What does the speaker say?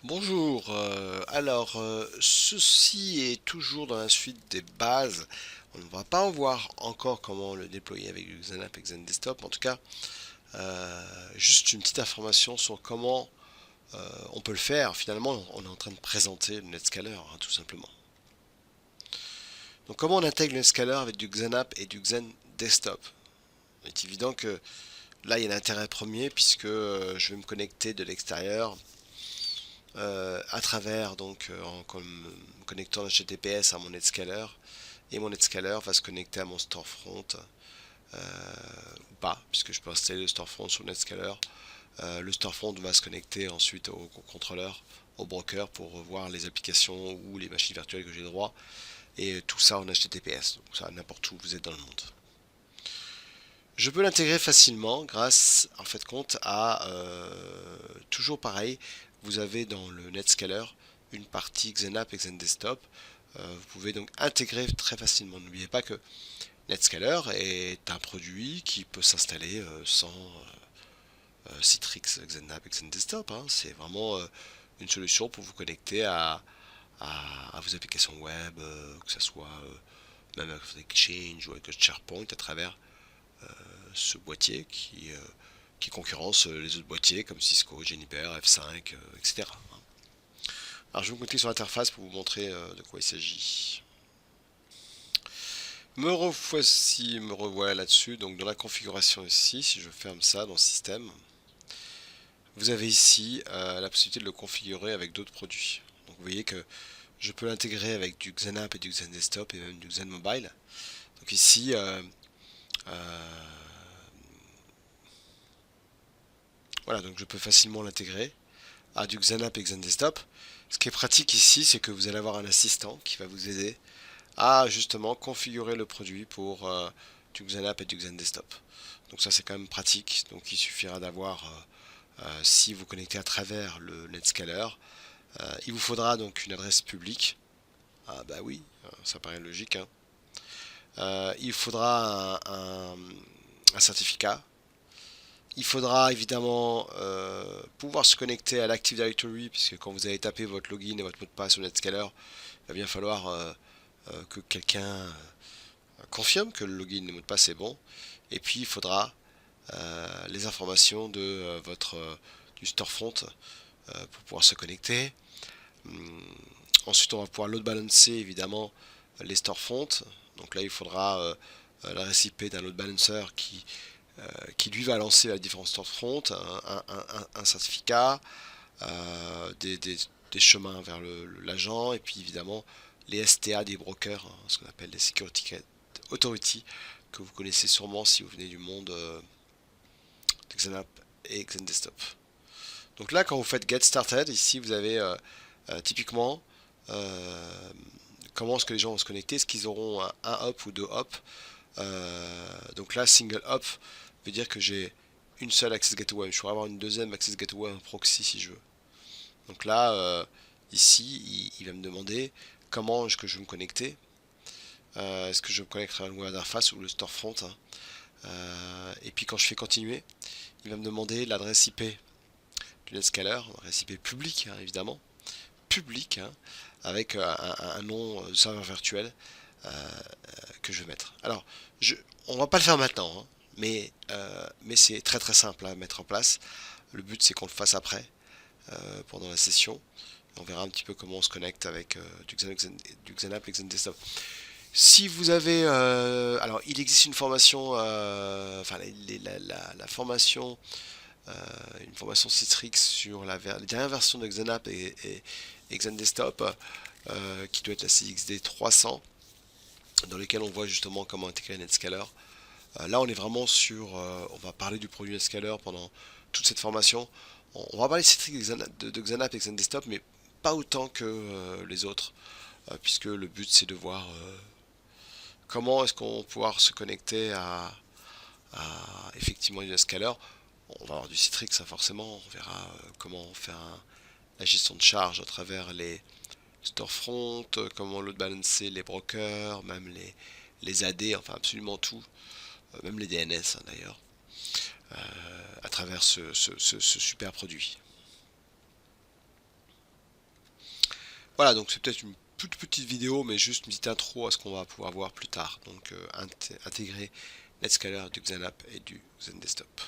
Bonjour, ceci est toujours dans la suite des bases. On ne va pas en voir encore comment le déployer avec du XenApp et XenDesktop. En tout cas, juste une petite information sur comment on peut le faire. Finalement, on est en train de présenter le Netscaler, hein, tout simplement. Donc, comment on intègre le Netscaler avec du XenApp et du XenDesktop? Il est évident que là, il y a l'intérêt premier puisque je vais me connecter de l'extérieur à travers me connectant HTTPS à mon Netscaler et mon Netscaler va se connecter à mon storefront ou pas puisque je peux installer le storefront sur le Netscaler. Le storefront va se connecter ensuite au contrôleur, au broker pour voir les applications ou les machines virtuelles que j'ai droit et tout ça en HTTPS, donc ça n'importe où vous êtes dans le monde. Je peux l'intégrer facilement grâce en fait compte à toujours pareil, vous avez dans le Netscaler une partie XenApp et XenDesktop. Vous pouvez donc intégrer très facilement. N'oubliez pas que Netscaler est un produit qui peut s'installer sans Citrix, XenApp et XenDesktop, hein. C'est vraiment une solution pour vous connecter à vos applications web, que ce soit même avec Exchange ou avec SharePoint à travers ce boîtier qui concurrence les autres boîtiers comme Cisco, Juniper, F5, etc. Alors je vais vous connecter sur l'interface pour vous montrer de quoi il s'agit. Me revoilà là-dessus. Donc dans la configuration ici, si je ferme ça dans le système, vous avez ici la possibilité de le configurer avec d'autres produits. Donc vous voyez que je peux l'intégrer avec du XenApp et du XenDesktop et même du XenMobile. Donc ici, euh, voilà, donc je peux facilement l'intégrer à du XenApp et XenDesktop. Ce qui est pratique ici, c'est que vous allez avoir un assistant qui va vous aider à justement configurer le produit pour du XenApp et du XenDesktop. Donc ça c'est quand même pratique. Donc il suffira d'avoir, si vous connectez à travers le Netscaler, il vous faudra donc une adresse publique. Ah bah oui, ça paraît logique, hein. Il faudra un certificat. Il faudra évidemment pouvoir se connecter à l'Active Directory, puisque quand vous allez taper votre login et votre mot de passe sur Netscaler, il va bien falloir que quelqu'un confirme que le login et le mot de passe est bon. Et puis il faudra les informations de votre du storefront pour pouvoir se connecter. Ensuite, on va pouvoir load balancer évidemment les storefronts. Donc là, il faudra l'adresse IP d'un load balancer qui lui va lancer à différents storefronts un certificat, des chemins vers l'agent, et puis évidemment les STA des brokers, hein, ce qu'on appelle les Security Authority, que vous connaissez sûrement si vous venez du monde d'XenApp et XenDesktop. Donc là, quand vous faites Get Started, ici vous avez typiquement euh, comment est-ce que les gens vont se connecter, est-ce qu'ils auront un hop ou deux hops. Donc là, single hop veut dire que j'ai une seule access gateway. Je pourrais avoir une deuxième access gateway en proxy si je veux. Donc là, ici, il va me demander comment est-ce que je vais me connecter. Est-ce que je me connecte à la web interface ou le storefront, hein. Et puis quand je fais continuer, il va me demander l'adresse IP du Netscaler, l'adresse IP publique, hein, évidemment, public, hein, avec un nom de serveur virtuel que je vais mettre. Alors, on va pas le faire maintenant, hein, mais c'est très très simple à mettre en place. Le but c'est qu'on le fasse après, pendant la session. On verra un petit peu comment on se connecte avec du XenApp et XenDesktop. Si vous avez, alors il existe une formation, enfin la formation, une formation Citrix sur la dernière version de XenApp et XenDesktop, qui doit être la CXD 300, dans lequel on voit justement comment intégrer Netscaler. Là, on est vraiment sur, on va parler du produit Netscaler pendant toute cette formation. On va parler de XenApp et XenDesktop, mais pas autant que les autres, puisque le but c'est de voir comment est-ce qu'on va pouvoir se connecter à effectivement du Netscaler. On va avoir du Citrix, hein, forcément. On verra comment faire la gestion de charge à travers les storefront, comment load balancer les brokers, même les AD, enfin absolument tout, même les DNS, hein, d'ailleurs, à travers ce super produit. Voilà, donc c'est peut-être une toute petite vidéo, mais juste une petite intro à ce qu'on va pouvoir voir plus tard. Donc intégrer Netscaler du Xanap et du Xendesktop.